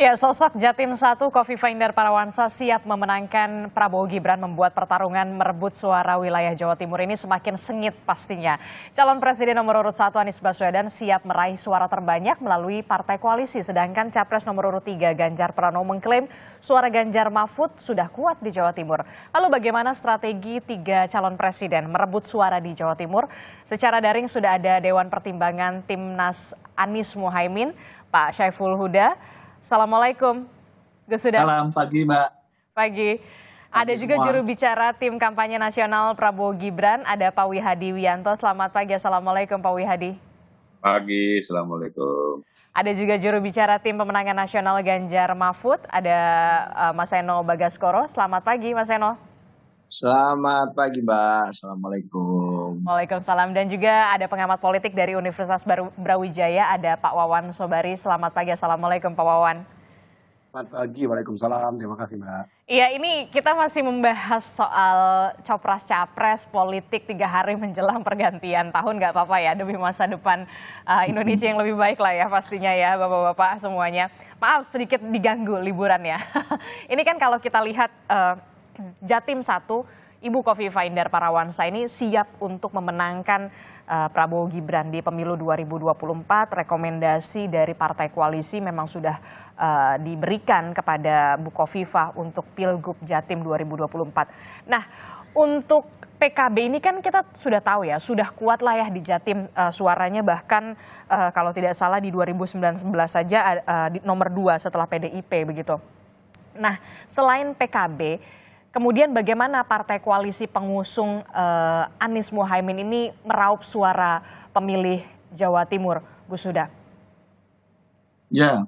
Ya, sosok Jatim 1 Khofifah Indar Parawansa siap memenangkan Prabowo Gibran membuat pertarungan merebut suara wilayah Jawa Timur ini semakin sengit pastinya. Calon Presiden nomor urut 1 Anies Baswedan siap meraih suara terbanyak melalui partai koalisi, sedangkan Capres nomor urut 3 Ganjar Pranowo mengklaim suara Ganjar Mahfud sudah kuat di Jawa Timur. Lalu bagaimana strategi 3 calon presiden merebut suara di Jawa Timur? Secara daring sudah ada Dewan Pertimbangan Timnas Anies Muhaimin, Pak Syaiful Huda. Assalamualaikum, Gus Huda. Salam pagi, Mbak. Pagi. Ada juga semua. juru bicara tim kampanye nasional Prabowo Gibran, ada Pak Wihadi Wianto. Selamat pagi, Assalamualaikum Pak Wihadi. Pagi, Assalamualaikum. Ada juga juru bicara tim pemenangan nasional Ganjar Mahfud, ada Mas Eno Bagaskoro. Selamat pagi, Mas Eno. Selamat pagi, Mbak. Assalamualaikum. Waalaikumsalam. Dan juga ada pengamat politik dari Universitas Brawijaya, ada Pak Wawan Sobari. Selamat pagi, Assalamualaikum Pak Wawan. Selamat pagi, Waalaikumsalam. Terima kasih, Mbak. Iya, ini kita masih membahas soal copras-capres politik 3 hari menjelang pergantian tahun. Nggak apa-apa ya, demi masa depan Indonesia yang lebih baik lah ya pastinya ya, Bapak-Bapak semuanya. Maaf sedikit diganggu liburan ya. Ini kan kalau kita lihat Jatim 1, Ibu Khofifah Indar Parawansa ini siap untuk memenangkan Prabowo Gibran di pemilu 2024. Rekomendasi dari partai koalisi memang sudah diberikan kepada Bu Khofifah untuk Pilgub Jatim 2024. Nah, untuk PKB ini kan kita sudah tahu ya, sudah kuat lah ya di Jatim suaranya, bahkan kalau tidak salah di 2019 saja di nomor 2 setelah PDIP begitu. Nah, selain PKB, kemudian bagaimana partai koalisi pengusung Anies Muhaimin ini meraup suara pemilih Jawa Timur, Gus Huda? Ya,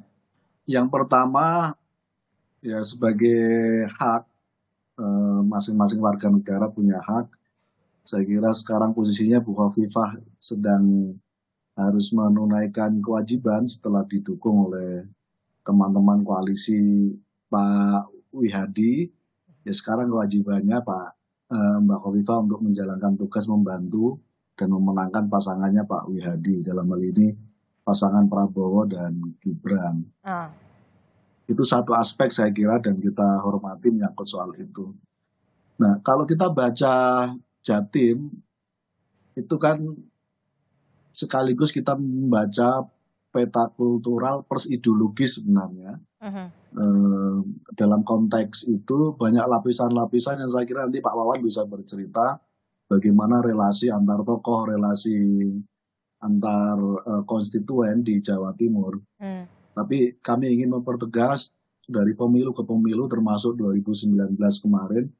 yang pertama ya sebagai hak masing-masing warga negara punya hak. Saya kira sekarang posisinya Bu Khofifah sedang harus menunaikan kewajiban setelah didukung oleh teman-teman koalisi Pak Wihadi. Ya sekarang kewajibannya Mbak Khofifah untuk menjalankan tugas membantu dan memenangkan pasangannya Pak Wihadi, dalam hal ini pasangan Prabowo dan Gibran. Itu satu aspek saya kira dan kita hormati menyangkut soal itu. Nah, kalau kita baca Jatim itu kan sekaligus kita membaca peta kultural plus ideologis sebenarnya. Dalam konteks itu banyak lapisan-lapisan yang saya kira nanti Pak Wawan bisa bercerita bagaimana relasi antar tokoh, relasi antar konstituen di Jawa Timur. Tapi kami ingin mempertegas dari pemilu ke pemilu termasuk 2019 kemarin,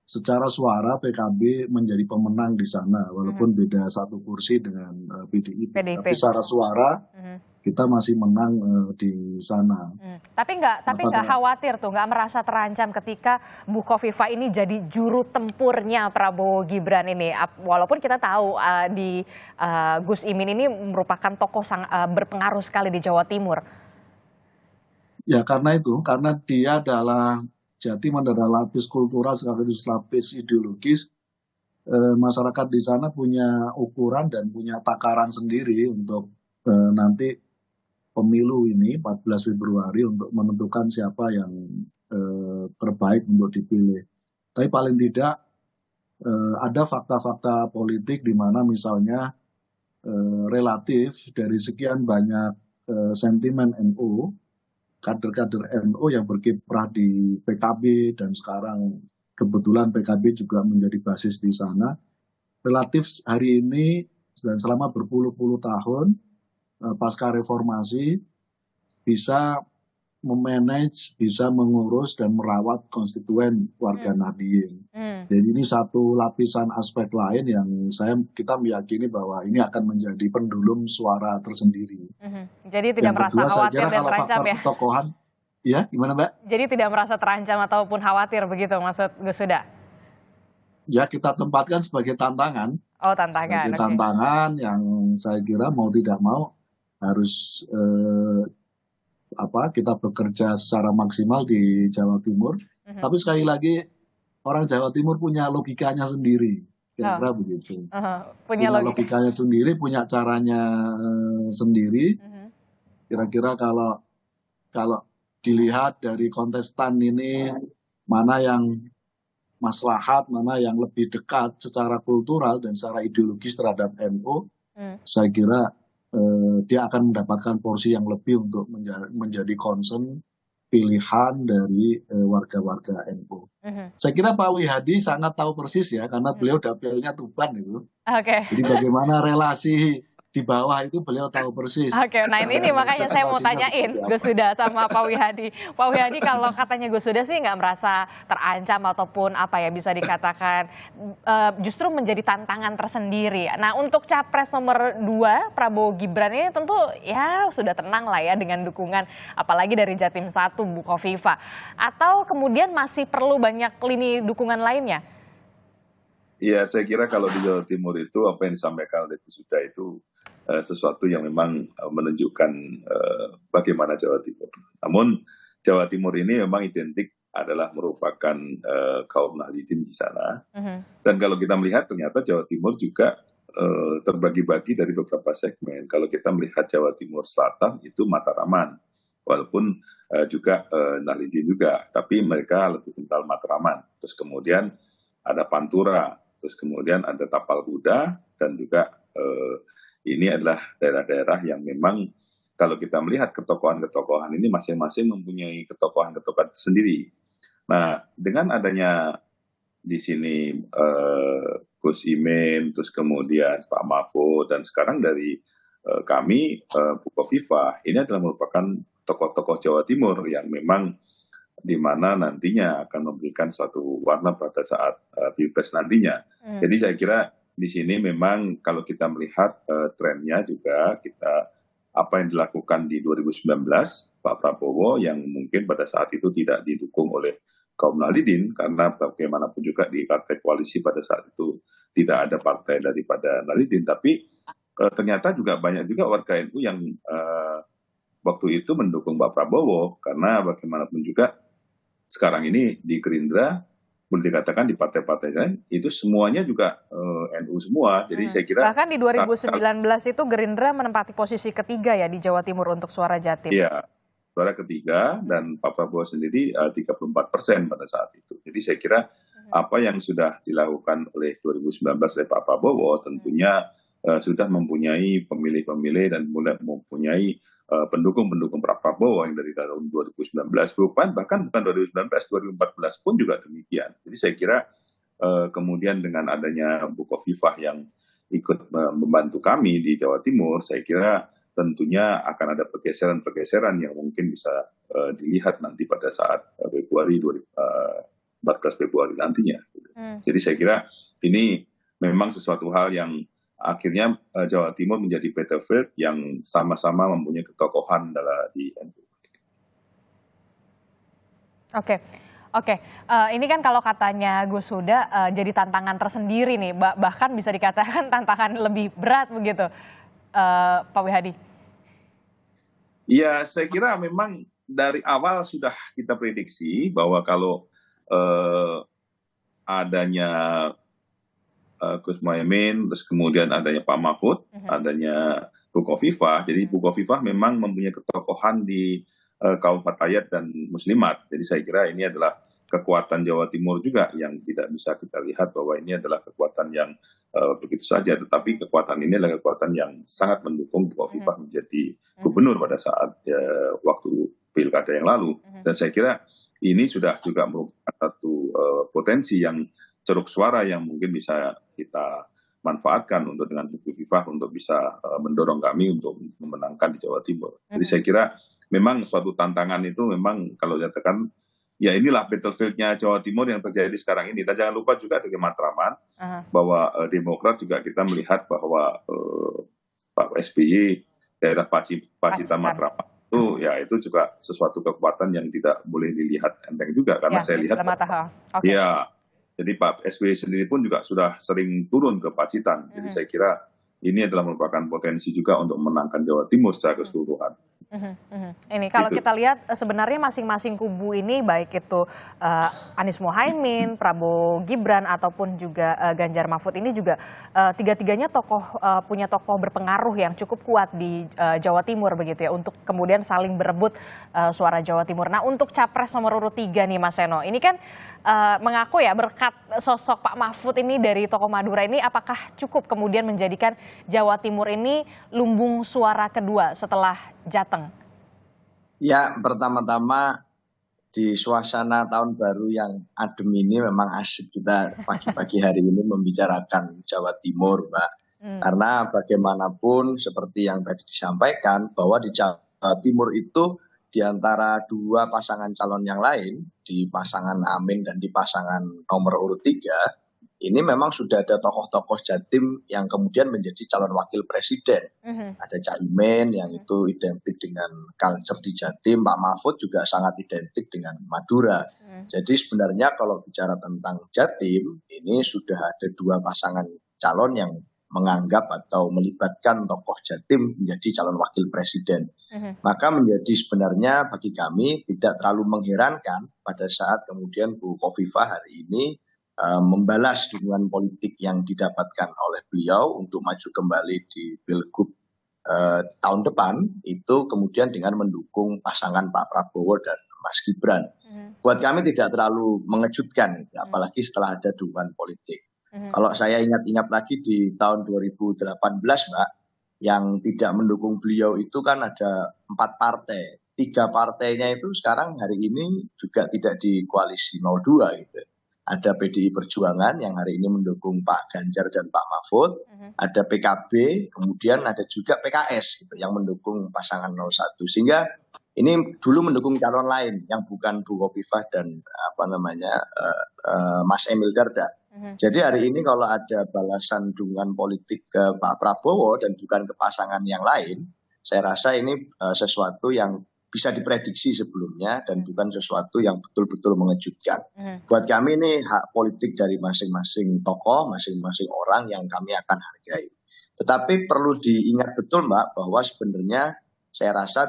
secara suara PKB menjadi pemenang di sana walaupun beda 1 kursi dengan PDIP. Tapi secara suara kita masih menang di sana. Tapi nggak khawatir tuh, nggak merasa terancam ketika Bu Khofifah ini jadi juru tempurnya Prabowo Gibran ini. Walaupun kita tahu di Gus Imin ini merupakan tokoh berpengaruh sekali di Jawa Timur. Ya karena dia adalah Jatim adalah lapis kultural sekaligus lapis ideologis. Masyarakat di sana punya ukuran dan punya takaran sendiri untuk nanti pemilu ini 14 Februari untuk menentukan siapa yang terbaik untuk dipilih. Tapi paling tidak ada fakta-fakta politik di mana misalnya relatif dari sekian banyak sentimen NU, kader-kader NU yang berkiprah di PKB dan sekarang kebetulan PKB juga menjadi basis di sana, relatif hari ini dan selama berpuluh-puluh tahun pasca reformasi bisa memanage, bisa mengurus dan merawat konstituen warga Nahdien. Jadi ini satu lapisan aspek lain yang kita meyakini bahwa ini akan menjadi pendulum suara tersendiri. Jadi tidak merasa khawatir dan terancam ya? Tokohan, ya gimana Mbak? Jadi tidak merasa terancam ataupun khawatir begitu maksud Gus Huda? Ya kita tempatkan sebagai tantangan. Oh tantangan. Sebagai tantangan yang saya kira mau tidak mau harus kita bekerja secara maksimal di Jawa Timur. Tapi sekali lagi orang Jawa Timur punya logikanya sendiri, kira-kira begitu. Punya logikanya sendiri, punya caranya sendiri. Kira-kira kalau dilihat dari kontestan ini mana yang maslahat, mana yang lebih dekat secara kultural dan secara ideologis terhadap NU, saya kira dia akan mendapatkan porsi yang lebih untuk menjadi concern pilihan dari warga-warga NU. Saya kira Pak Wihadi sangat tahu persis ya, karena beliau dapilnya Tuban itu. Oke. Jadi bagaimana relasi di bawah itu beliau tahu persis. Oke, nah ini makanya saya mau tanyain Gus Huda sama Pak Wihadi. Pak Wihadi, kalau katanya Gus Huda sih nggak merasa terancam ataupun apa ya bisa dikatakan justru menjadi tantangan tersendiri. Nah untuk capres nomor 2 Prabowo Gibran ini tentu ya sudah tenang lah ya dengan dukungan apalagi dari Jatim 1 Bukovifa. Atau kemudian masih perlu banyak lini dukungan lainnya? Ya, saya kira kalau di Jawa Timur itu apa yang disampaikan oleh Gus Huda itu sesuatu yang memang menunjukkan bagaimana Jawa Timur. Namun Jawa Timur ini memang identik adalah merupakan kaum Nahdliyin di sana. Dan kalau kita melihat ternyata Jawa Timur juga terbagi-bagi dari beberapa segmen. Kalau kita melihat Jawa Timur Selatan itu Mataraman, walaupun juga Nahdliyin juga, tapi mereka lebih kental Mataraman. Terus kemudian ada Pantura, terus kemudian ada Tapal Kuda, dan juga ini adalah daerah-daerah yang memang kalau kita melihat ketokohan-ketokohan ini masing-masing mempunyai ketokohan-ketokohan sendiri. Nah, dengan adanya di sini Gus Imin, terus kemudian Pak Mahfud, dan sekarang dari kami Bukovifa, ini adalah merupakan tokoh-tokoh Jawa Timur yang memang di mana nantinya akan memberikan suatu warna pada saat Pilpres nantinya. Jadi saya kira di sini memang kalau kita melihat trennya juga apa yang dilakukan di 2019 Pak Prabowo yang mungkin pada saat itu tidak didukung oleh kaum Nahdliyin karena bagaimanapun juga di partai koalisi pada saat itu tidak ada partai daripada Nahdliyin, tapi ternyata juga banyak juga warga NU yang waktu itu mendukung Pak Prabowo karena bagaimanapun juga sekarang ini di Gerindra, boleh dikatakan di partai-partai lain, itu semuanya juga NU semua. Jadi saya kira bahkan di 2019 itu Gerindra menempati posisi ketiga ya di Jawa Timur untuk suara Jatim. Iya, suara ketiga dan Pak Prabowo sendiri 34% pada saat itu. Jadi saya kira apa yang sudah dilakukan oleh 2019 oleh Pak Prabowo tentunya sudah mempunyai pemilih-pemilih dan mempunyai pendukung-pendukung Pak Prabowo yang dari tahun 2019 bahkan bukan 2019, 2014 pun juga demikian. Jadi saya kira kemudian dengan adanya Bukovifa yang ikut membantu kami di Jawa Timur, saya kira tentunya akan ada pergeseran-pergeseran yang mungkin bisa dilihat nanti pada saat Februari 14 Februari nantinya. Jadi saya kira ini memang sesuatu hal yang akhirnya Jawa Timur menjadi battlefield yang sama-sama mempunyai ketokohan di NU. Oke. Ini kan kalau katanya Gus Huda jadi tantangan tersendiri nih, bahkan bisa dikatakan tantangan lebih berat begitu, Pak Wihadi. Ya, saya kira memang dari awal sudah kita prediksi bahwa kalau adanya Gus Muhaimin, terus kemudian adanya Pak Mahfud, adanya Bukovifa. Jadi Bukovifa memang mempunyai ketokohan di kaum Fatayat dan Muslimat. Jadi saya kira ini adalah kekuatan Jawa Timur juga yang tidak bisa kita lihat bahwa ini adalah kekuatan yang begitu saja. Tetapi kekuatan ini adalah kekuatan yang sangat mendukung Bukovifa menjadi gubernur pada saat waktu pilkada yang lalu. Dan saya kira ini sudah juga merupakan satu potensi yang ceruk suara yang mungkin bisa kita manfaatkan untuk dengan Bukovifa untuk bisa mendorong kami untuk memenangkan di Jawa Timur. Jadi saya kira memang suatu tantangan itu memang kalau dikatakan ya inilah battlefield-nya Jawa Timur yang terjadi sekarang ini. Dan jangan lupa juga dengan Matraman bahwa Demokrat juga kita melihat bahwa Pak SBY daerah Pacitan Matraman itu ya itu juga sesuatu kekuatan yang tidak boleh dilihat enteng juga karena ya, saya lihat ya. Jadi Pak SBY sendiri pun juga sudah sering turun ke Pacitan. Jadi saya kira ini adalah merupakan potensi juga untuk memenangkan Jawa Timur secara keseluruhan. Ini kalau Gitu. kita lihat sebenarnya masing-masing kubu ini baik itu Anies Mohaimin, Prabowo Gibran ataupun juga Ganjar Mahfud ini juga tiga-tiganya punya tokoh berpengaruh yang cukup kuat di Jawa Timur begitu ya untuk kemudian saling berebut suara Jawa Timur. Nah, untuk capres nomor urut 3 nih Mas Seno. Ini kan mengaku ya berkat sosok Pak Mahfud ini dari tokoh Madura ini apakah cukup kemudian menjadikan Jawa Timur ini lumbung suara kedua setelah Jateng? Ya, pertama-tama di suasana tahun baru yang adem ini memang asik kita pagi-pagi hari ini membicarakan Jawa Timur, Mbak. Karena bagaimanapun seperti yang tadi disampaikan bahwa di Jawa Timur itu di antara dua pasangan calon yang lain, di pasangan Amin dan di pasangan nomor urut 3, ini memang sudah ada tokoh-tokoh Jatim yang kemudian menjadi calon wakil presiden. Ada Caimin yang itu identik dengan culture di Jatim, Pak Mahfud juga sangat identik dengan Madura. Jadi sebenarnya kalau bicara tentang Jatim, ini sudah ada dua pasangan calon yang menganggap atau melibatkan tokoh Jatim menjadi calon wakil presiden. Maka menjadi sebenarnya bagi kami tidak terlalu mengherankan pada saat kemudian Bu Khofifah hari ini membalas dukungan politik yang didapatkan oleh beliau untuk maju kembali di Pilgub tahun depan itu kemudian dengan mendukung pasangan Pak Prabowo dan Mas Gibran. Buat kami tidak terlalu mengejutkan, apalagi setelah ada dukungan politik. Kalau saya ingat-ingat lagi di tahun 2018, Mbak, yang tidak mendukung beliau itu kan ada 4 partai. 3 partainya itu sekarang hari ini juga tidak di koalisi 02 gitu. Ada PDI Perjuangan yang hari ini mendukung Pak Ganjar dan Pak Mahfud, ada PKB, kemudian ada juga PKS gitu, yang mendukung pasangan 01. Sehingga ini dulu mendukung calon lain yang bukan Bu Khofifah dan Mas Emil Dardak. Jadi hari ini kalau ada balasan dukungan politik ke Pak Prabowo dan bukan ke pasangan yang lain, saya rasa ini sesuatu yang bisa diprediksi sebelumnya dan bukan sesuatu yang betul-betul mengejutkan. Buat kami ini hak politik dari masing-masing tokoh, masing-masing orang yang kami akan hargai. Tetapi perlu diingat betul Mbak bahwa sebenarnya saya rasa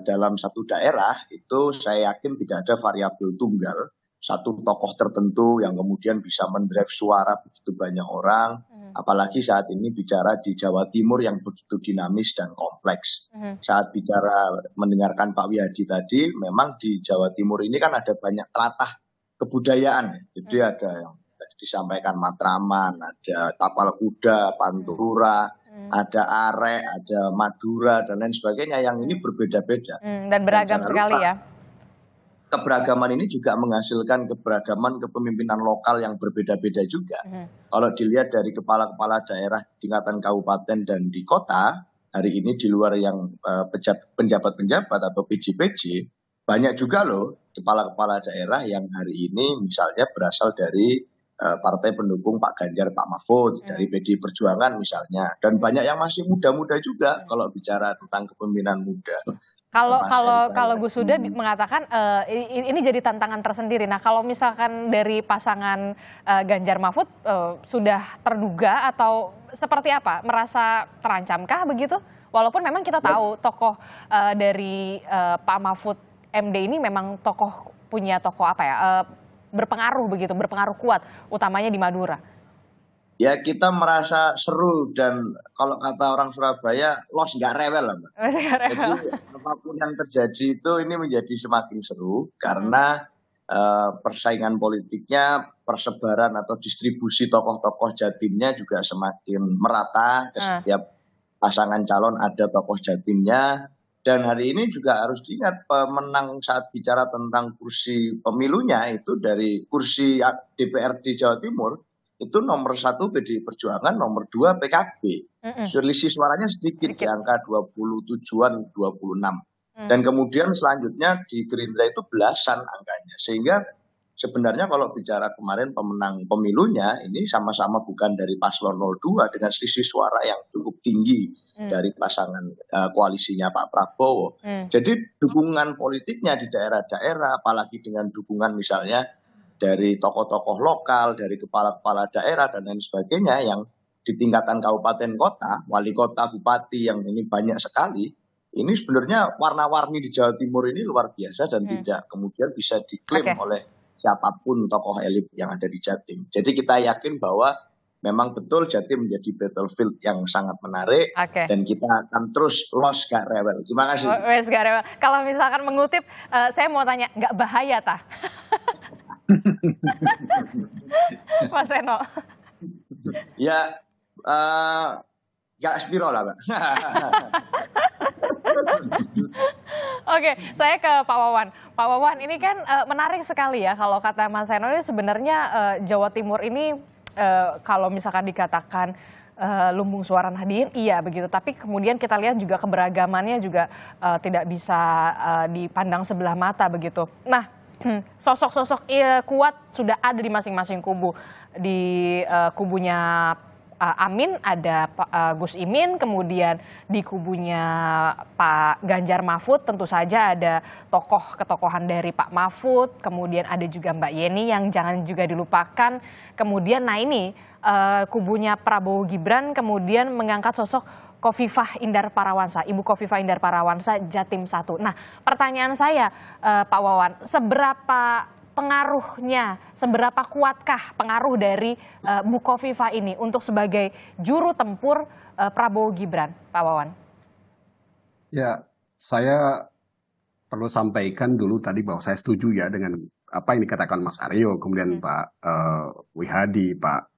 dalam satu daerah itu saya yakin tidak ada variabel tunggal, satu tokoh tertentu yang kemudian bisa mendrive suara begitu banyak orang. Apalagi saat ini bicara di Jawa Timur yang begitu dinamis dan kompleks. Saat bicara mendengarkan Pak Wihadi tadi, memang di Jawa Timur ini kan ada banyak telatah kebudayaan. Jadi ada yang tadi disampaikan Matraman, ada Tapal Kuda, Pantura, ada Arek, ada Madura, dan lain sebagainya yang ini berbeda-beda. Dan beragam sekali ya. Keberagaman ini juga menghasilkan keberagaman kepemimpinan lokal yang berbeda-beda juga. Kalau dilihat dari kepala-kepala daerah tingkatan kabupaten dan di kota, hari ini di luar yang penjabat-penjabat atau PJ-PJ, banyak juga loh kepala-kepala daerah yang hari ini misalnya berasal dari partai pendukung Pak Ganjar, Pak Mahfud, dari PDI Perjuangan misalnya. Dan banyak yang masih muda-muda juga kalau bicara tentang kepemimpinan muda. Kalau Gus Huda mengatakan ini jadi tantangan tersendiri. Nah, kalau misalkan dari pasangan Ganjar Mahfud sudah terduga atau seperti apa? Merasa terancamkah begitu? Walaupun memang kita tahu tokoh dari Pak Mahfud MD ini memang punya tokoh apa ya? Berpengaruh begitu, berpengaruh kuat utamanya di Madura. Ya kita merasa seru dan kalau kata orang Surabaya los nggak rewel lah Mbak. Jadi apapun yang terjadi itu ini menjadi semakin seru karena persaingan politiknya, persebaran atau distribusi tokoh-tokoh Jatimnya juga semakin merata. Ke setiap pasangan calon ada tokoh Jatimnya. Dan hari ini juga harus diingat pemenang saat bicara tentang kursi pemilunya itu dari kursi DPRD Jawa Timur itu nomor 1 PDI Perjuangan, nomor 2 PKB. Selisih suaranya sedikit di angka 27-an, 26. Dan kemudian selanjutnya di Gerindra itu belasan angkanya. Sehingga sebenarnya kalau bicara kemarin pemenang pemilunya ini sama-sama bukan dari paslon 02 dengan selisih suara yang cukup tinggi dari pasangan koalisinya Pak Prabowo. Jadi dukungan politiknya di daerah-daerah, apalagi dengan dukungan misalnya dari tokoh-tokoh lokal, dari kepala-kepala daerah dan lain sebagainya yang di tingkatan kabupaten kota, wali kota, bupati yang ini banyak sekali, ini sebenarnya warna-warni di Jawa Timur ini luar biasa dan tidak kemudian bisa diklaim Oke. oleh siapapun tokoh elit yang ada di Jatim. Jadi kita yakin bahwa memang betul Jatim menjadi battlefield yang sangat menarik Oke. dan kita akan terus los gak rewel. Terima kasih. Wes gak rewel. Kalau misalkan mengutip, saya mau tanya, nggak bahaya tah? Mas Eno. Ya, gak spiro lah, Mbak. Oke, saya ke Pak Wawan. Pak Wawan, ini kan menarik sekali ya kalau kata Mas Eno ini sebenarnya Jawa Timur ini kalau misalkan dikatakan lumbung suara Nahdien, iya begitu. Tapi kemudian kita lihat juga keberagamannya juga tidak bisa dipandang sebelah mata begitu. Nah, sosok-sosok kuat sudah ada di masing-masing kubu. Di kubunya Amin ada Gus Imin, kemudian di kubunya Pak Ganjar Mahfud tentu saja ada tokoh ketokohan dari Pak Mahfud, kemudian ada juga Mbak Yeni yang jangan juga dilupakan. Kemudian nah ini kubunya Prabowo Gibran kemudian mengangkat sosok Khofifah Indar Parawansa, Ibu Khofifah Indar Parawansa Jatim 1. Nah, pertanyaan saya Pak Wawan, seberapa pengaruhnya, seberapa kuatkah pengaruh dari Bu Khofifah ini untuk sebagai juru tempur Prabowo Gibran, Pak Wawan? Ya, saya perlu sampaikan dulu tadi bahwa saya setuju ya dengan apa yang dikatakan Mas Aryo, kemudian Pak Wihadi, Pak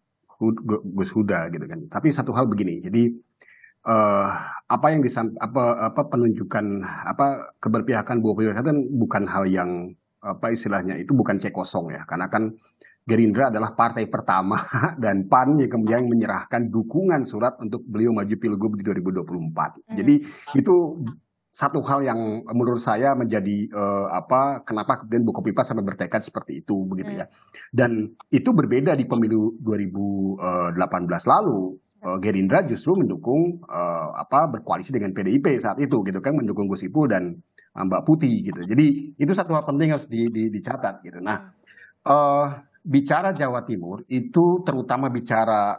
Gus Huda gitu kan. Tapi satu hal begini, jadi apa yang penunjukan keberpihakan Bu Khofifah kan bukan hal yang istilahnya itu bukan cek kosong ya, karena kan Gerindra adalah partai pertama dan PAN yang kemudian menyerahkan dukungan surat untuk beliau maju pilgub di 2024. Jadi itu satu hal yang menurut saya menjadi kenapa kemudian Bu Khofifah sampai bertekad seperti itu begitu ya. Dan itu berbeda di pemilu 2018 lalu. Gerindra justru mendukung berkoalisi dengan PDIP saat itu gitu kan, mendukung Gus Ipul dan Mbak Putih gitu. Jadi itu satu hal penting harus dicatat gitu. Nah, bicara Jawa Timur itu terutama bicara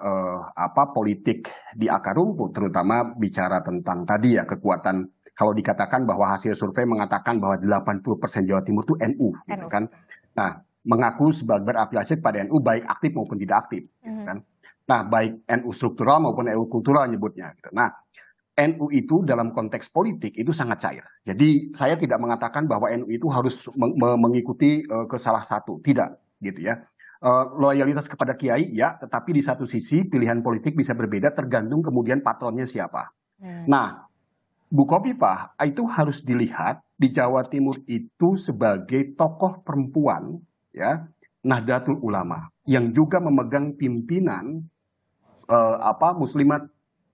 politik di akar rumput, terutama bicara tentang tadi ya kekuatan. Kalau dikatakan bahwa hasil survei mengatakan bahwa 80% Jawa Timur itu NU gitu kan. Nah, mengaku sebagai berafiliasi pada NU baik aktif maupun tidak aktif gitu kan. Nah, baik NU struktural maupun NU kultural nyebutnya gitu. Nah, NU itu dalam konteks politik itu sangat cair. Jadi saya tidak mengatakan bahwa NU itu harus mengikuti ke salah satu, tidak gitu ya. Loyalitas kepada kiai ya, tetapi di satu sisi pilihan politik bisa berbeda tergantung kemudian patronnya siapa. Nah, Bu Khofifah itu harus dilihat di Jawa Timur itu sebagai tokoh perempuan ya, Nahdlatul Ulama yang juga memegang pimpinan Muslimat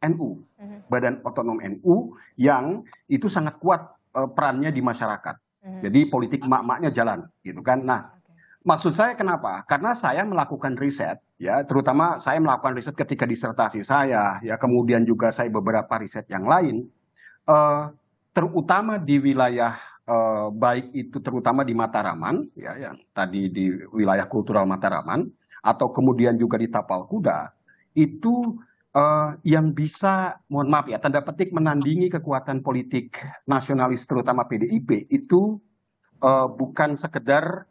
NU, Badan Otonom NU yang itu sangat kuat perannya di masyarakat. Jadi politik emak-emaknya jalan gitu kan. Nah, maksud saya kenapa? Karena saya melakukan riset ya, terutama saya melakukan riset ketika disertasi saya ya, kemudian juga saya beberapa riset yang lain terutama di wilayah baik itu terutama di Mataraman ya, yang tadi di wilayah kultural Mataraman atau kemudian juga di Tapal Kuda itu yang bisa, mohon maaf ya, tanda petik menandingi kekuatan politik nasionalis terutama PDIP itu bukan sekedar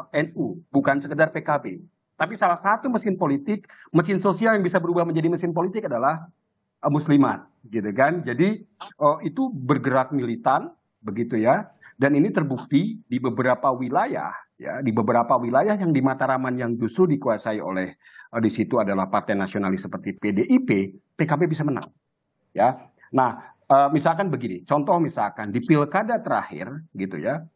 NU, bukan sekedar PKB. Tapi salah satu mesin politik, mesin sosial yang bisa berubah menjadi mesin politik adalah Muslimat, gitu kan. Jadi itu bergerak militan, begitu ya. Dan ini terbukti di beberapa wilayah, ya, di beberapa wilayah yang di Mataraman yang justru dikuasai oleh di situ adalah partai nasionalis seperti PDIP, PKB bisa menang. Ya, nah misalkan begini, contoh misalkan di pilkada terakhir, gitu ya,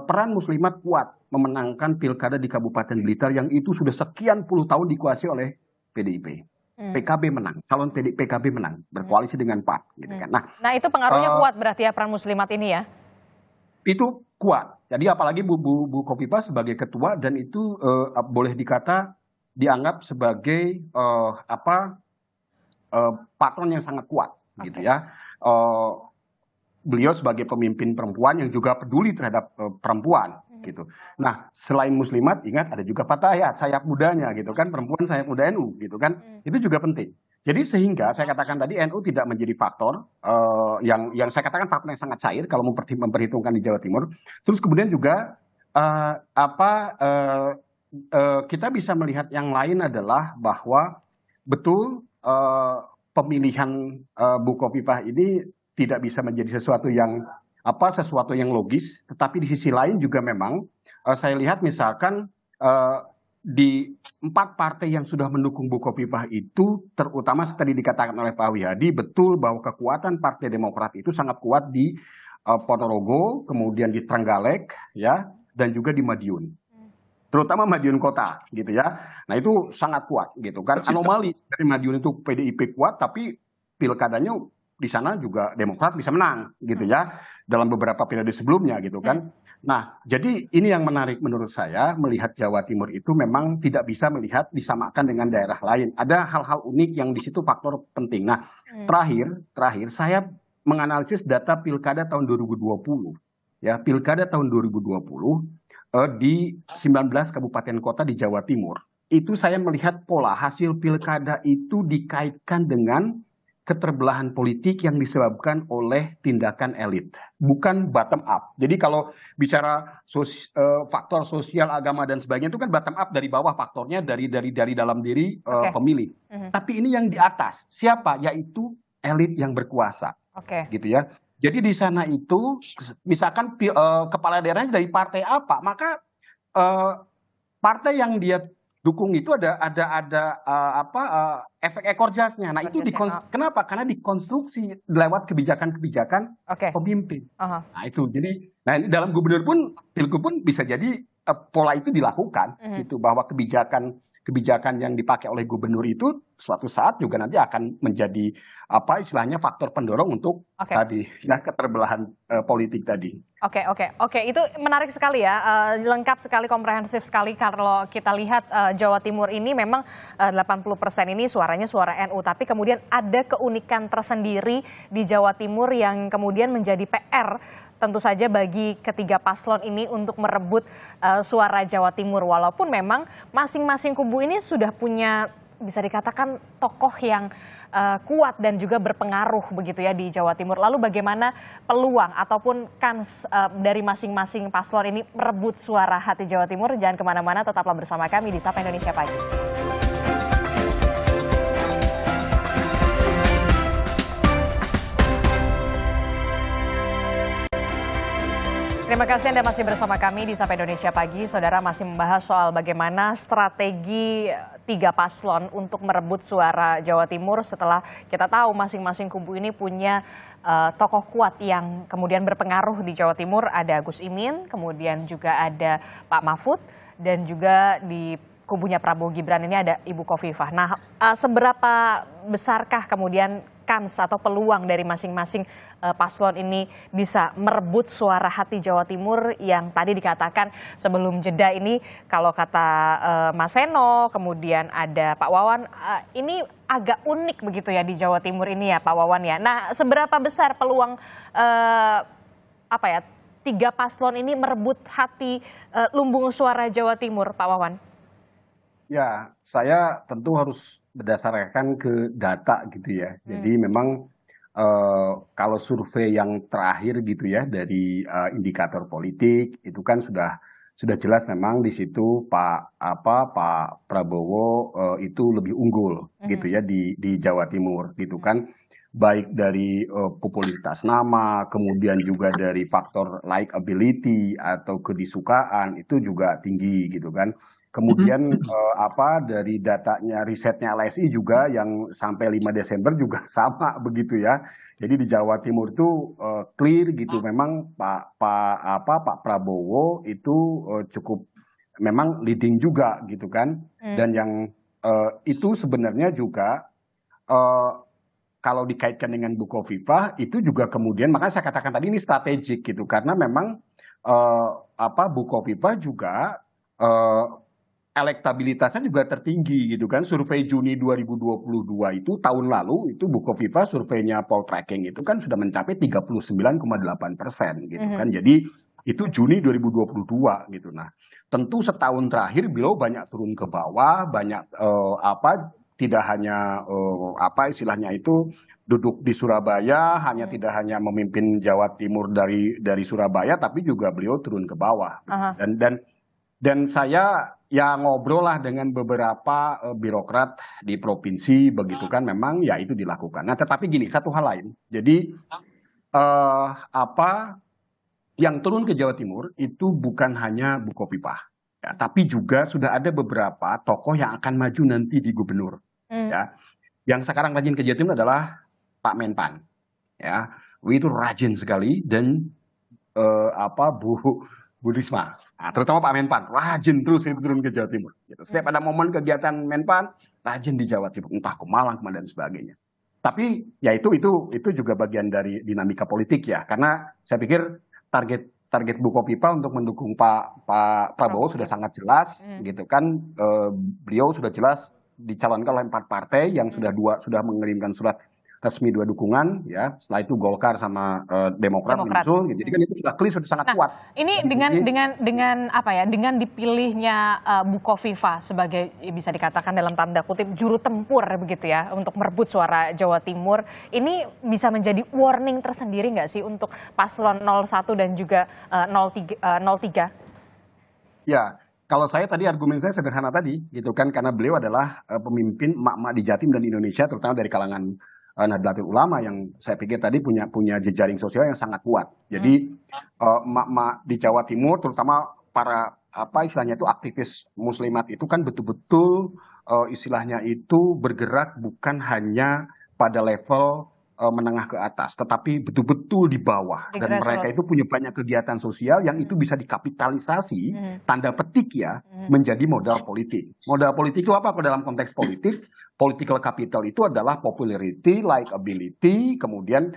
peran Muslimat kuat memenangkan pilkada di Kabupaten Blitar yang itu sudah sekian puluh tahun dikuasai oleh PDIP. PKB menang, calon PKB menang, berkoalisi dengan PAN, gitu kan. Nah itu pengaruhnya kuat berarti ya peran Muslimat ini ya? Itu kuat. Jadi apalagi Bu Khofifah sebagai ketua dan itu boleh dianggap sebagai patron yang sangat kuat, gitu ya. Beliau sebagai pemimpin perempuan yang juga peduli terhadap perempuan, gitu. Nah, selain Muslimat, ingat ada juga Fatayat, sayap mudanya, gitu kan, perempuan sayap muda NU, gitu kan, itu juga penting. Jadi sehingga saya katakan tadi NU tidak menjadi faktor yang saya katakan faktor yang sangat cair kalau memperhitungkan di Jawa Timur. Terus kemudian juga kita bisa melihat yang lain adalah bahwa betul pemilihan Bukoviva ini tidak bisa menjadi sesuatu yang logis, tetapi di sisi lain juga memang saya lihat misalkan di 4 partai yang sudah mendukung Bukoviva itu, terutama tadi dikatakan oleh Pak Wihadi, betul bahwa kekuatan Partai Demokrat itu sangat kuat di Ponorogo, kemudian di Trenggalek, ya, dan juga di Madiun. Terutama Madiun Kota, gitu ya. Nah itu sangat kuat, gitu kan. Anomali dari Madiun itu PDIP kuat, tapi pilkadanya di sana juga Demokrat bisa menang, gitu ya, dalam beberapa periode sebelumnya, gitu kan. Nah, jadi ini yang menarik menurut saya, melihat Jawa Timur itu memang tidak bisa disamakan dengan daerah lain. Ada hal-hal unik yang di situ faktor penting. Nah, terakhir saya menganalisis data pilkada tahun 2020. Ya, pilkada tahun 2020 di 19 kabupaten kota di Jawa Timur. Itu saya melihat pola hasil pilkada itu dikaitkan dengan keterbelahan politik yang disebabkan oleh tindakan elit, bukan bottom up. Jadi kalau bicara faktor sosial, agama dan sebagainya itu kan bottom up, dari bawah faktornya dari dalam diri pemilih. Tapi ini yang di atas siapa? Yaitu elit yang berkuasa, gitu ya. Jadi di sana itu misalkan kepala daerahnya dari partai apa, maka partai yang dia dukung itu ada efek ekor jasnya. Nah itu kenapa? Karena dikonstruksi lewat kebijakan-kebijakan pemimpin. Nah itu jadi, nah dalam gubernur pun, pilgub pun bisa jadi pola itu dilakukan, gitu, bahwa kebijakan yang dipakai oleh gubernur itu suatu saat juga nanti akan menjadi istilahnya faktor pendorong untuk tadi ya keterbelahan politik tadi. Oke, itu menarik sekali ya, lengkap sekali, komprehensif sekali. Kalau kita lihat Jawa Timur ini memang 80% ini suaranya suara NU, tapi kemudian ada keunikan tersendiri di Jawa Timur yang kemudian menjadi PR tentu saja bagi ketiga paslon ini untuk merebut suara Jawa Timur, walaupun memang masing-masing kubu ini sudah punya, bisa dikatakan, tokoh yang kuat dan juga berpengaruh begitu ya di Jawa Timur. Lalu bagaimana peluang ataupun kans dari masing-masing paslon ini merebut suara hati Jawa Timur? Jangan kemana-mana, tetaplah bersama kami di Sapa Indonesia Pagi. Terima kasih Anda masih bersama kami di Sapa Indonesia Pagi. Saudara, masih membahas soal bagaimana strategi 3 paslon untuk merebut suara Jawa Timur setelah kita tahu masing-masing kubu ini punya tokoh kuat yang kemudian berpengaruh di Jawa Timur. Ada Gus Imin, kemudian juga ada Pak Mahfud, dan juga di kubunya Prabowo Gibran ini ada Ibu Khofifah. Nah, seberapa besarkah kemudian kans atau peluang dari masing-masing paslon ini bisa merebut suara hati Jawa Timur yang tadi dikatakan sebelum jeda ini, kalau kata Mas Seno, kemudian ada Pak Wawan, ini agak unik begitu ya di Jawa Timur ini ya Pak Wawan ya. Nah, seberapa besar peluang 3 paslon ini merebut hati lumbung suara Jawa Timur, Pak Wawan? Ya, saya tentu harus berdasarkan ke data gitu ya. Jadi memang kalau survei yang terakhir gitu ya dari indikator politik itu kan sudah jelas memang di situ Pak Prabowo itu lebih unggul gitu ya di Jawa Timur gitu kan. Baik dari popularitas nama, kemudian juga dari faktor likability atau kedisukaan itu juga tinggi gitu kan. Kemudian dari datanya, risetnya LSI juga yang sampai 5 Desember juga sama begitu ya. Jadi di Jawa Timur itu clear gitu, memang Pak Prabowo itu cukup memang leading juga gitu kan. Dan yang itu sebenarnya juga kalau dikaitkan dengan Bukoviva itu juga kemudian, makanya saya katakan tadi ini strategik gitu, karena memang Bukoviva juga elektabilitasnya juga tertinggi gitu kan. Survei Juni 2022 itu tahun lalu itu Bukoviva surveinya Poltreking itu kan sudah mencapai 39,8% gitu kan. Jadi itu Juni 2022 gitu. Nah, tentu setahun terakhir beliau banyak turun ke bawah, banyak tidak hanya apa istilahnya itu duduk di Surabaya, tidak hanya memimpin Jawa Timur dari Surabaya, tapi juga beliau turun ke bawah. Dan saya ya ngobrol lah dengan beberapa birokrat di provinsi, begitu kan, memang ya itu dilakukan. Nah, tetapi gini, satu hal lain. Jadi apa yang turun ke Jawa Timur itu bukan hanya Bukofifah, ya, tapi juga sudah ada beberapa tokoh yang akan maju nanti di gubernur. Ya, yang sekarang rajin ke Jawa Timur adalah Pak Menpan. Ya, itu rajin sekali dan Bu Risma, nah, terutama Pak Menpan, rajin terus itu turun ke Jawa Timur. Gitu. Setiap ada momen kegiatan Menpan, rajin di Jawa Timur, entah ke Malang dan sebagainya. Tapi ya itu juga bagian dari dinamika politik ya, karena saya pikir target Bukofifah untuk mendukung Pak Prabowo sudah sangat jelas, gitu kan. Beliau sudah jelas dicalonkan oleh 4 partai yang sudah mengirimkan surat resmi 2 dukungan, ya. Setelah itu Golkar sama Demokrat menyusul, gitu. Jadi kan itu sudah clear, sudah sangat kuat. Ini dengan apa ya? Dengan dipilihnya Bukofifah sebagai bisa dikatakan dalam tanda kutip juru tempur begitu ya untuk merebut suara Jawa Timur, ini bisa menjadi warning tersendiri nggak sih untuk paslon 01 dan juga 03? Ya, kalau saya tadi argumen saya sederhana tadi, gitu kan, karena beliau adalah pemimpin emak-emak di Jatim dan Indonesia, terutama dari kalangan Nahdlatul Ulama yang saya pikir tadi punya jejaring sosial yang sangat kuat. Jadi emak-emak di Jawa Timur, terutama para apa istilahnya itu aktivis muslimat itu kan betul-betul istilahnya itu bergerak bukan hanya pada level menengah ke atas, tetapi betul-betul di bawah. Dan mereka itu punya banyak kegiatan sosial yang itu bisa dikapitalisasi, tanda petik ya, menjadi modal politik. Modal politik itu apa? Dalam konteks politik, political capital itu adalah popularity, likability, kemudian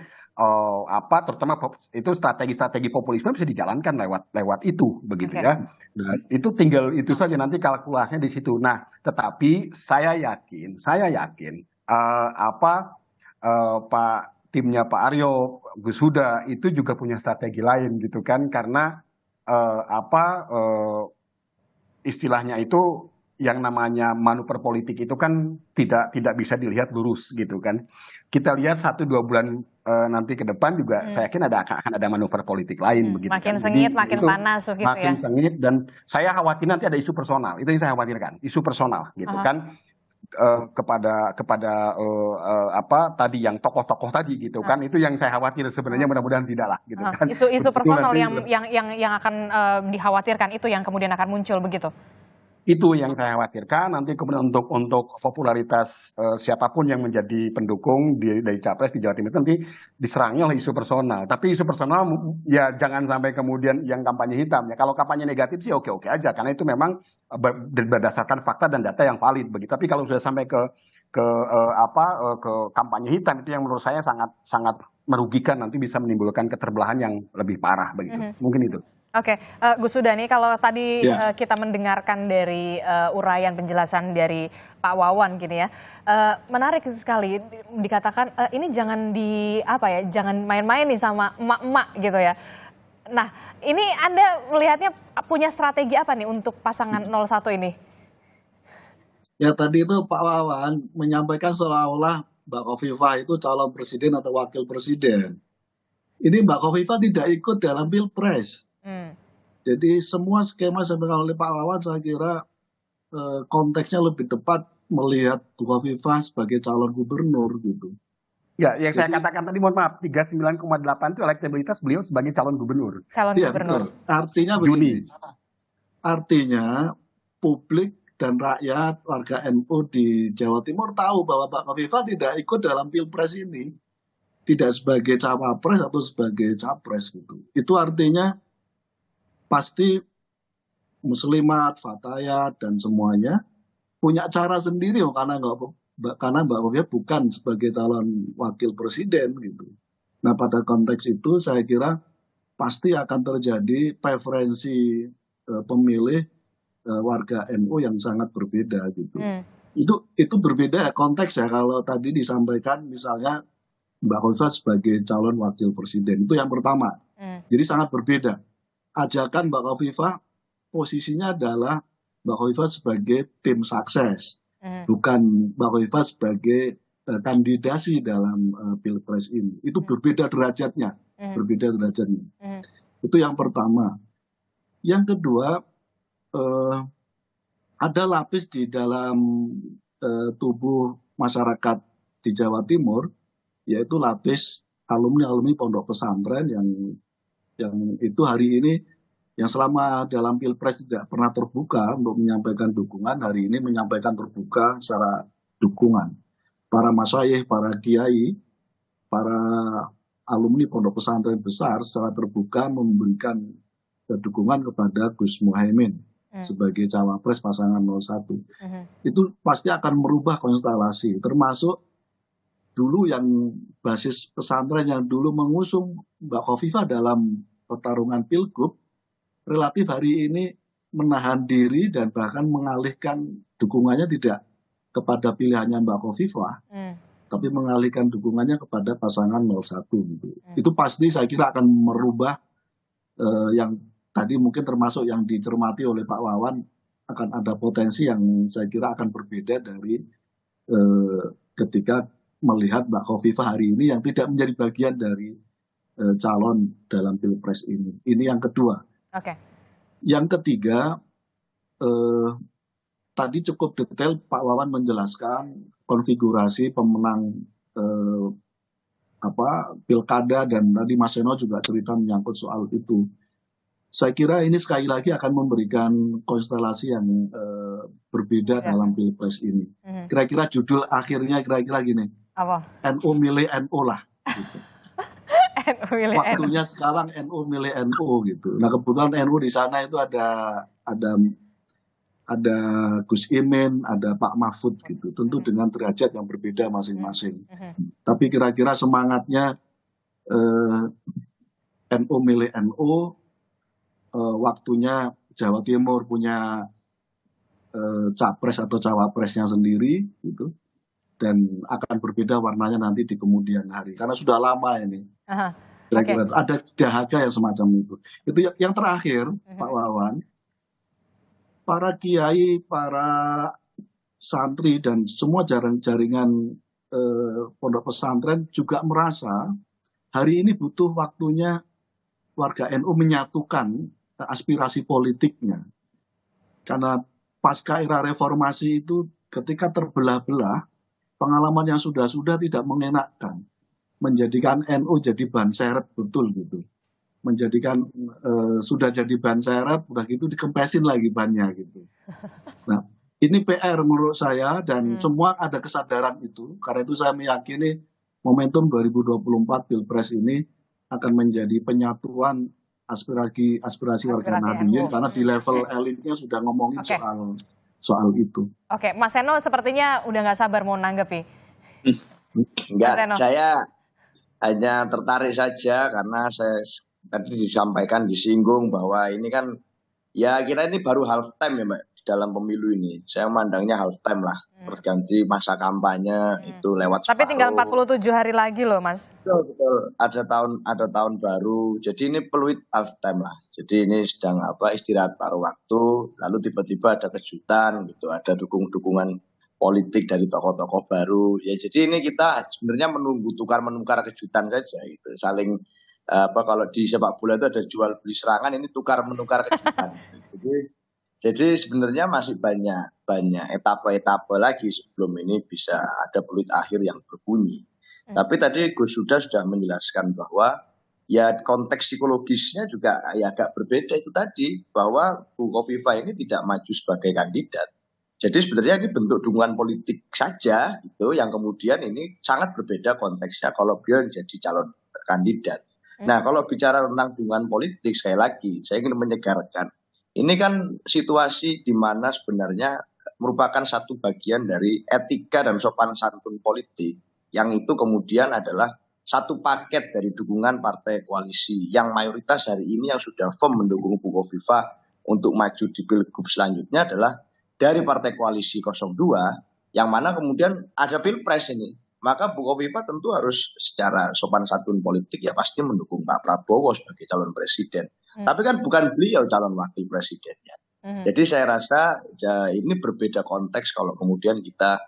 terutama itu strategi-strategi populisme bisa dijalankan lewat itu, begitu ya. Nah, itu tinggal itu saja nanti kalkulasinya di situ. Nah, tetapi saya yakin timnya Pak Aryo, Gus Huda itu juga punya strategi lain gitu kan, karena istilahnya itu yang namanya manuver politik itu kan tidak bisa dilihat lurus gitu kan. Kita lihat 1-2 bulan nanti ke depan juga saya yakin akan ada manuver politik lain begitu. Makin kan. sengit, Jadi, makin panas gitu makin ya. sengit, dan saya khawatir nanti ada isu personal. Itu yang saya khawatirkan, isu personal gitu kan. Kepada tadi yang tokoh-tokoh tadi gitu kan, itu yang saya khawatir sebenarnya, mudah-mudahan tidak lah gitu kan. Isu personal yang akan dikhawatirkan itu yang kemudian akan muncul begitu. Itu yang saya khawatirkan nanti kemudian untuk popularitas siapapun yang menjadi pendukung dari capres di Jawa Timur nanti diserangnya oleh isu personal. Tapi isu personal ya jangan sampai kemudian yang kampanye hitam ya. Kalau kampanye negatif sih oke-oke aja, karena itu memang berdasarkan fakta dan data yang valid begitu. Tapi kalau sudah sampai ke kampanye hitam, itu yang menurut saya sangat merugikan, nanti bisa menimbulkan keterbelahan yang lebih parah begitu. Mungkin itu. Oke, Gus Huda nih, kalau tadi kita mendengarkan dari uraian penjelasan dari Pak Wawan gini ya, menarik sekali dikatakan ini jangan jangan main-main nih sama emak-emak gitu ya. Nah, ini Anda melihatnya punya strategi apa nih untuk pasangan 01 ini? Ya tadi itu Pak Wawan menyampaikan seolah-olah Mbak Khofifah itu calon presiden atau wakil presiden. Ini Mbak Khofifah tidak ikut dalam Pilpres. Jadi semua skema disampaikan oleh Pak Wawan saya kira konteksnya lebih tepat melihat Bu Khofifah sebagai calon gubernur gitu. Ya, yang saya katakan tadi, mohon maaf, 39,8 itu elektabilitas beliau sebagai calon gubernur. Betul. Artinya begini. Artinya publik dan rakyat warga NU di Jawa Timur tahu bahwa Pak Khofifah tidak ikut dalam Pilpres ini. Tidak sebagai cawapres atau sebagai capres gitu. Itu artinya pasti muslimat, fatayat, dan semuanya punya cara sendiri karena Mbak Khofifah bukan sebagai calon wakil presiden gitu. Nah pada konteks itu saya kira pasti akan terjadi preferensi pemilih warga NU yang sangat berbeda gitu. Itu berbeda konteks ya, kalau tadi disampaikan misalnya Mbak Khofifah sebagai calon wakil presiden, itu yang pertama. Jadi sangat berbeda. Ajakan Mbak Khofifah posisinya adalah Mbak Khofifah sebagai tim sukses. bukan Mbak Khofifah sebagai kandidasi dalam pilpres ini. Itu berbeda derajatnya, berbeda derajatnya. Itu yang pertama. Yang kedua, ada lapis di dalam tubuh masyarakat di Jawa Timur, yaitu lapis alumni-alumni pondok pesantren yang itu hari ini, yang selama dalam pilpres tidak pernah terbuka untuk menyampaikan dukungan, hari ini menyampaikan terbuka secara dukungan. Para masyayikh, para kiai, para alumni pondok pesantren besar secara terbuka memberikan dukungan kepada Gus Muhaimin sebagai cawapres pasangan 01. Itu pasti akan merubah konstelasi, termasuk dulu yang basis pesantren yang dulu mengusung Mbak Khofifah dalam pertarungan pilgub, relatif hari ini menahan diri dan bahkan mengalihkan dukungannya tidak kepada pilihannya Mbak Khofifah, tapi mengalihkan dukungannya kepada pasangan 01. Gitu. Itu pasti saya kira akan merubah yang tadi mungkin termasuk yang dicermati oleh Pak Wawan, akan ada potensi yang saya kira akan berbeda dari ketika melihat Mbak Khofifah hari ini yang tidak menjadi bagian dari calon dalam pilpres ini. Ini yang kedua. Yang ketiga, tadi cukup detail Pak Wawan menjelaskan konfigurasi pemenang pilkada, dan tadi Mas Seno juga cerita menyangkut soal itu. Saya kira ini sekali lagi akan memberikan konstelasi yang berbeda dalam pilpres ini. Kira-kira judul akhirnya kira-kira gini. Apa? NU milih NU lah. Gitu. Waktunya NU. sekarang NU milih NU gitu. Nah kebetulan NU di sana itu ada Gus Imin, ada Pak Mahfud gitu. Tentu dengan derajat yang berbeda masing-masing. Tapi kira-kira semangatnya NU milih NU. Waktunya Jawa Timur punya capres atau cawapresnya sendiri gitu, dan akan berbeda warnanya nanti di kemudian hari karena sudah lama ini. Kira-kira ada dahaga yang semacam itu. Itu yang terakhir, Pak Wawan, para kiai, para santri dan semua jaringan pondok pesantren juga merasa hari ini butuh waktunya warga NU menyatukan aspirasi politiknya. Karena pasca era reformasi itu ketika terbelah-belah, pengalaman yang sudah-sudah tidak mengenakkan. Menjadikan NU jadi ban serep betul gitu. Menjadikan sudah jadi ban serep, udah gitu dikempesin lagi bannya gitu. Nah, ini PR menurut saya dan semua ada kesadaran itu. Karena itu saya meyakini momentum 2024 Pilpres ini akan menjadi penyatuan aspirasi warga Nahdliyin, karena di level elitnya sudah ngomongin soal itu. Mas Seno sepertinya udah nggak sabar mau nanggepi. Enggak, saya hanya tertarik saja karena saya tadi disinggung bahwa ini kan ya kira ini baru half time ya Mbak dalam pemilu ini. Saya memandangnya half time lah. Terganti masa kampanye itu lewat Tapi separuh. tinggal 47 hari lagi loh Mas. Betul. Ada tahun baru. Jadi ini peluit half time lah. Jadi ini sedang istirahat paruh waktu. Lalu tiba-tiba ada kejutan gitu. Ada dukungan politik dari tokoh-tokoh baru. Ya jadi ini kita sebenarnya menukar kejutan saja gitu. Saling kalau di sepak bola itu ada jual beli serangan, ini tukar menukar kejutan. Jadi sebenarnya masih banyak etapa-etapa lagi sebelum ini bisa ada peluit akhir yang berbunyi. Tapi tadi Gus sudah menjelaskan bahwa ya konteks psikologisnya juga ya agak berbeda itu tadi, bahwa Bu Khofifah ini tidak maju sebagai kandidat. Jadi sebenarnya ini bentuk dukungan politik saja gitu, yang kemudian ini sangat berbeda konteksnya kalau beliau jadi calon kandidat. Nah kalau bicara tentang dukungan politik, sekali lagi saya ingin menyegarkan. Ini kan situasi di mana sebenarnya merupakan satu bagian dari etika dan sopan santun politik, yang itu kemudian adalah satu paket dari dukungan partai koalisi yang mayoritas hari ini yang sudah firm mendukung Bu Khofifah untuk maju di pilgub selanjutnya adalah dari partai koalisi 02, yang mana kemudian ada pilpres ini. Maka Bu Khofifah tentu harus secara sopan santun politik ya pasti mendukung Pak Prabowo sebagai calon presiden. Tapi kan bukan beliau calon wakil presidennya. Jadi saya rasa ya, ini berbeda konteks kalau kemudian kita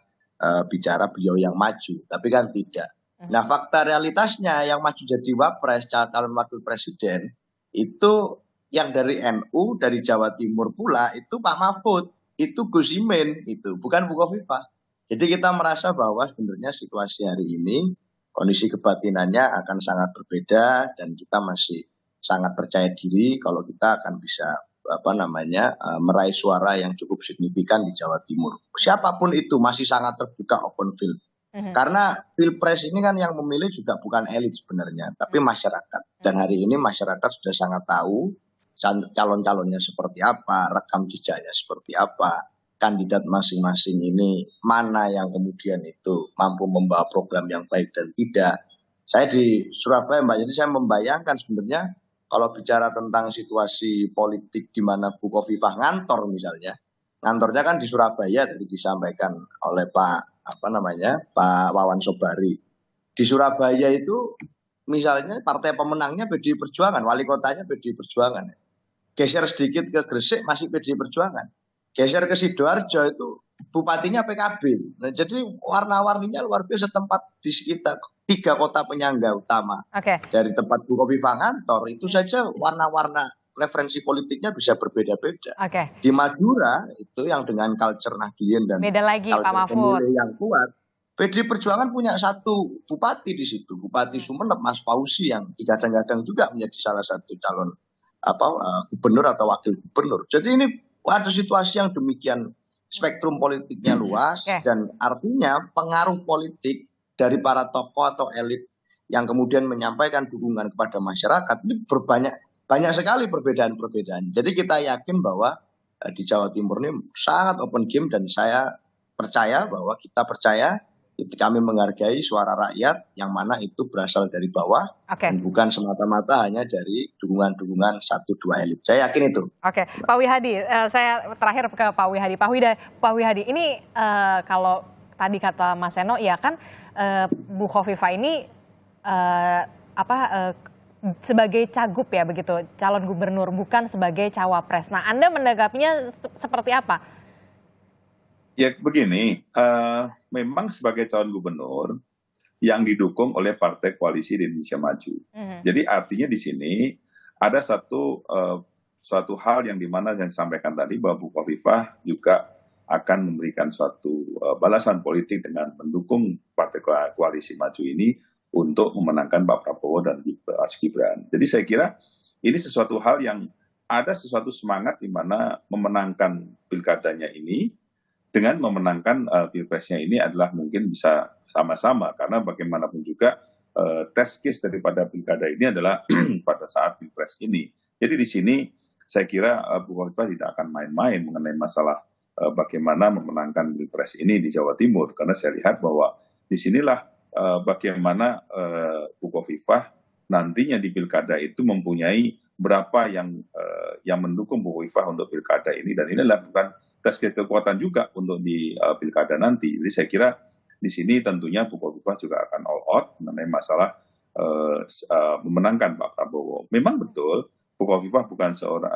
bicara beliau yang maju, tapi kan tidak. Nah, fakta realitasnya yang maju jadi wapres, calon wakil presiden itu yang dari NU, dari Jawa Timur pula itu Pak Mahfud, itu Gus Imin, itu bukan Bu Khofifah. Jadi kita merasa bahwa sebenarnya situasi hari ini kondisi kebatinannya akan sangat berbeda dan kita masih sangat percaya diri kalau kita akan bisa meraih suara yang cukup signifikan di Jawa Timur. Siapapun itu masih sangat terbuka open field. Karena pilpres ini kan yang memilih juga bukan elit sebenarnya, tapi masyarakat. Dan hari ini masyarakat sudah sangat tahu calon-calonnya seperti apa, rekam jejaknya seperti apa, kandidat masing-masing ini mana yang kemudian itu mampu membawa program yang baik dan tidak. Saya di Surabaya, Mbak, jadi saya membayangkan sebenarnya kalau bicara tentang situasi politik di mana Bu Khofifah ngantor misalnya, ngantornya kan di Surabaya tadi disampaikan oleh Pak Wawan Sobari. Di Surabaya itu misalnya partai pemenangnya PDI Perjuangan, wali kotanya PDI Perjuangan. Geser sedikit ke Gresik masih PDI Perjuangan. Geser ke Sidoarjo itu bupatinya PKB. Nah, jadi warna-warninya luar biasa tempat di sekitar 3 kota penyangga utama. Dari tempat Bu Khofifah ngantor itu saja warna-warna referensi politiknya bisa berbeda-beda. Di Madura itu yang dengan culture Nahdliyin dan beda lagi, Pak Mahfud, pemilih yang kuat. PDI Perjuangan punya satu bupati di situ, Bupati Sumeneb Mas Fauzi yang kadang-kadang juga menjadi salah satu calon gubernur atau wakil gubernur. Jadi ini ada situasi yang demikian spektrum politiknya luas dan artinya pengaruh politik dari para tokoh atau elit yang kemudian menyampaikan dukungan kepada masyarakat ini banyak sekali perbedaan-perbedaan. Jadi kita yakin bahwa di Jawa Timur ini sangat open game dan saya percaya bahwa kami menghargai suara rakyat yang mana itu berasal dari bawah dan bukan semata-mata hanya dari dukungan-dukungan 1-2 elit. Saya yakin itu. Pak Wihadi, saya terakhir ke Pak Wihadi. Pak Wihadi, ini kalau tadi kata Mas Seno, ya kan Bu Khofifah ini sebagai cagup ya begitu, calon gubernur, bukan sebagai cawapres. Nah, Anda menanggapinya seperti apa? Ya begini, memang sebagai calon gubernur yang didukung oleh Partai Koalisi Indonesia Maju. Jadi artinya di sini ada suatu hal yang dimana yang disampaikan tadi bahwa Bu Khofifah juga akan memberikan suatu balasan politik dengan mendukung Partai Koalisi Maju ini untuk memenangkan Pak Prabowo dan Mas Gibran. Jadi saya kira ini sesuatu hal yang ada sesuatu semangat di mana memenangkan pilkadanya ini dengan memenangkan pilpresnya ini adalah mungkin bisa sama-sama, karena bagaimanapun juga test case daripada pilkada ini adalah pada saat pilpres ini. Jadi di sini saya kira Bu Khofifah tidak akan main-main mengenai masalah bagaimana memenangkan pilpres ini di Jawa Timur, karena saya lihat bahwa disinilah bagaimana Bu Khofifah nantinya di pilkada itu mempunyai berapa yang mendukung Bu Khofifah untuk pilkada ini, dan ini adalah bukan tes kekuatan juga untuk di pilkada nanti. Jadi saya kira di sini tentunya Bu Khofifah juga akan all out mengenai masalah memenangkan Pak Prabowo. Memang betul Bu Khofifah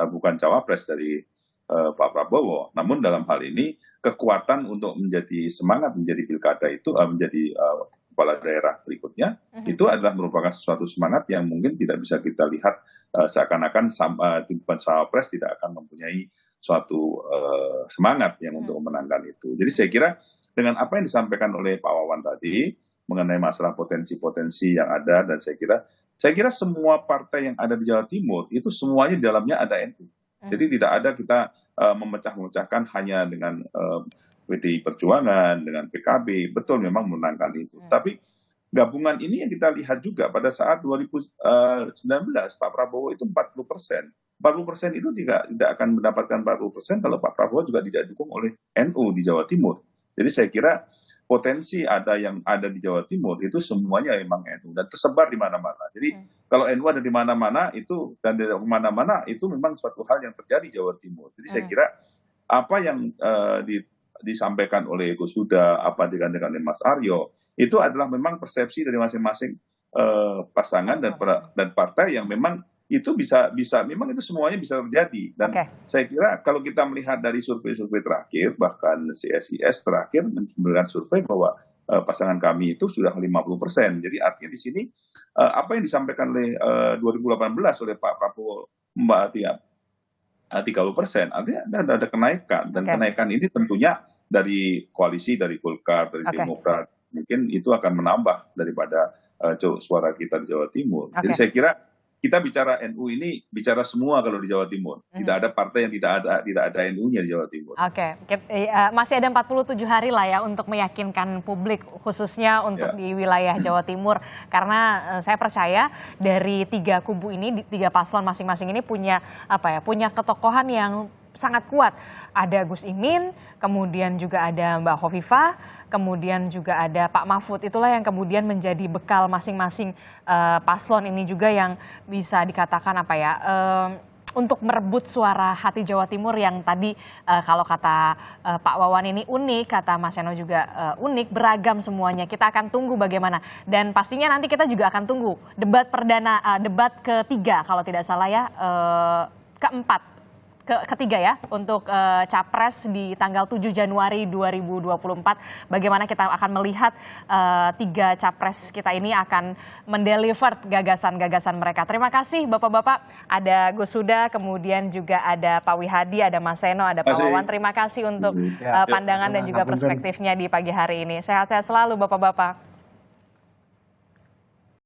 bukan cawapres dari Pak Prabowo, namun dalam hal ini kekuatan untuk menjadi semangat menjadi pilkada itu menjadi kepala daerah berikutnya itu adalah merupakan sesuatu semangat yang mungkin tidak bisa kita lihat seakan-akan bukan cawapres tidak akan mempunyai suatu semangat yang untuk memenangkan itu. Jadi saya kira dengan apa yang disampaikan oleh Pak Wawan tadi mengenai masalah potensi-potensi yang ada, dan saya kira semua partai yang ada di Jawa Timur itu semuanya di dalamnya ada NU. Jadi tidak ada kita memecah-mecahkan hanya dengan PDI Perjuangan, dengan PKB, betul memang memenangkan itu. Tapi gabungan ini yang kita lihat juga pada saat 2019 Pak Prabowo itu 40%. 40% itu tidak akan mendapatkan 40% kalau Pak Prabowo juga tidak didukung oleh NU di Jawa Timur. Jadi saya kira potensi yang ada di Jawa Timur itu semuanya memang NU dan tersebar di mana-mana. Jadi kalau NU ada di mana-mana itu dan di mana-mana itu memang suatu hal yang terjadi di Jawa Timur. Jadi saya kira apa yang disampaikan oleh Gus Huda, apa digantikan oleh Mas Aryo, itu adalah memang persepsi dari masing-masing pasangan dan partai yang memang itu bisa memang itu semuanya bisa terjadi. Dan Oke. saya kira kalau kita melihat dari survei-survei terakhir, bahkan CSIS terakhir memberikan survei bahwa pasangan kami itu sudah 50%. Jadi artinya di sini apa yang disampaikan oleh 2018 oleh Pak Prabowo Mbak Atia 30%, artinya ada kenaikan, dan Oke. kenaikan ini tentunya dari koalisi, dari Golkar, dari Oke. Demokrat, mungkin itu akan menambah daripada suara kita di Jawa Timur. Jadi Oke. saya kira kita bicara NU ini bicara semua kalau di Jawa Timur. Tidak ada partai yang tidak ada NU-nya di Jawa Timur. Oke, masih ada 47 hari lah ya untuk meyakinkan publik, khususnya untuk Ya. di wilayah Jawa Timur. Karena saya percaya dari 3 kubu ini, 3 paslon masing-masing ini punya punya ketokohan yang sangat kuat. Ada Gus Imin, kemudian juga ada Mbak Khofifah, kemudian juga ada Pak Mahfud. Itulah yang kemudian menjadi bekal masing-masing paslon ini juga yang bisa dikatakan untuk merebut suara hati Jawa Timur yang tadi kalau kata Pak Wawan ini unik, kata Mas Seno juga unik, beragam semuanya. Kita akan tunggu bagaimana. Dan pastinya nanti kita juga akan tunggu debat debat ketiga kalau tidak salah ya, ketiga ya, untuk Capres di tanggal 7 Januari 2024. Bagaimana kita akan melihat 3 Capres kita ini akan mendeliver gagasan-gagasan mereka. Terima kasih Bapak-Bapak, ada Gus Huda, kemudian juga ada Pak Wihadi, ada Mas Seno, ada Pak Wawan. Terima kasih untuk pandangan dan juga perspektifnya di pagi hari ini. Sehat-sehat selalu Bapak-Bapak.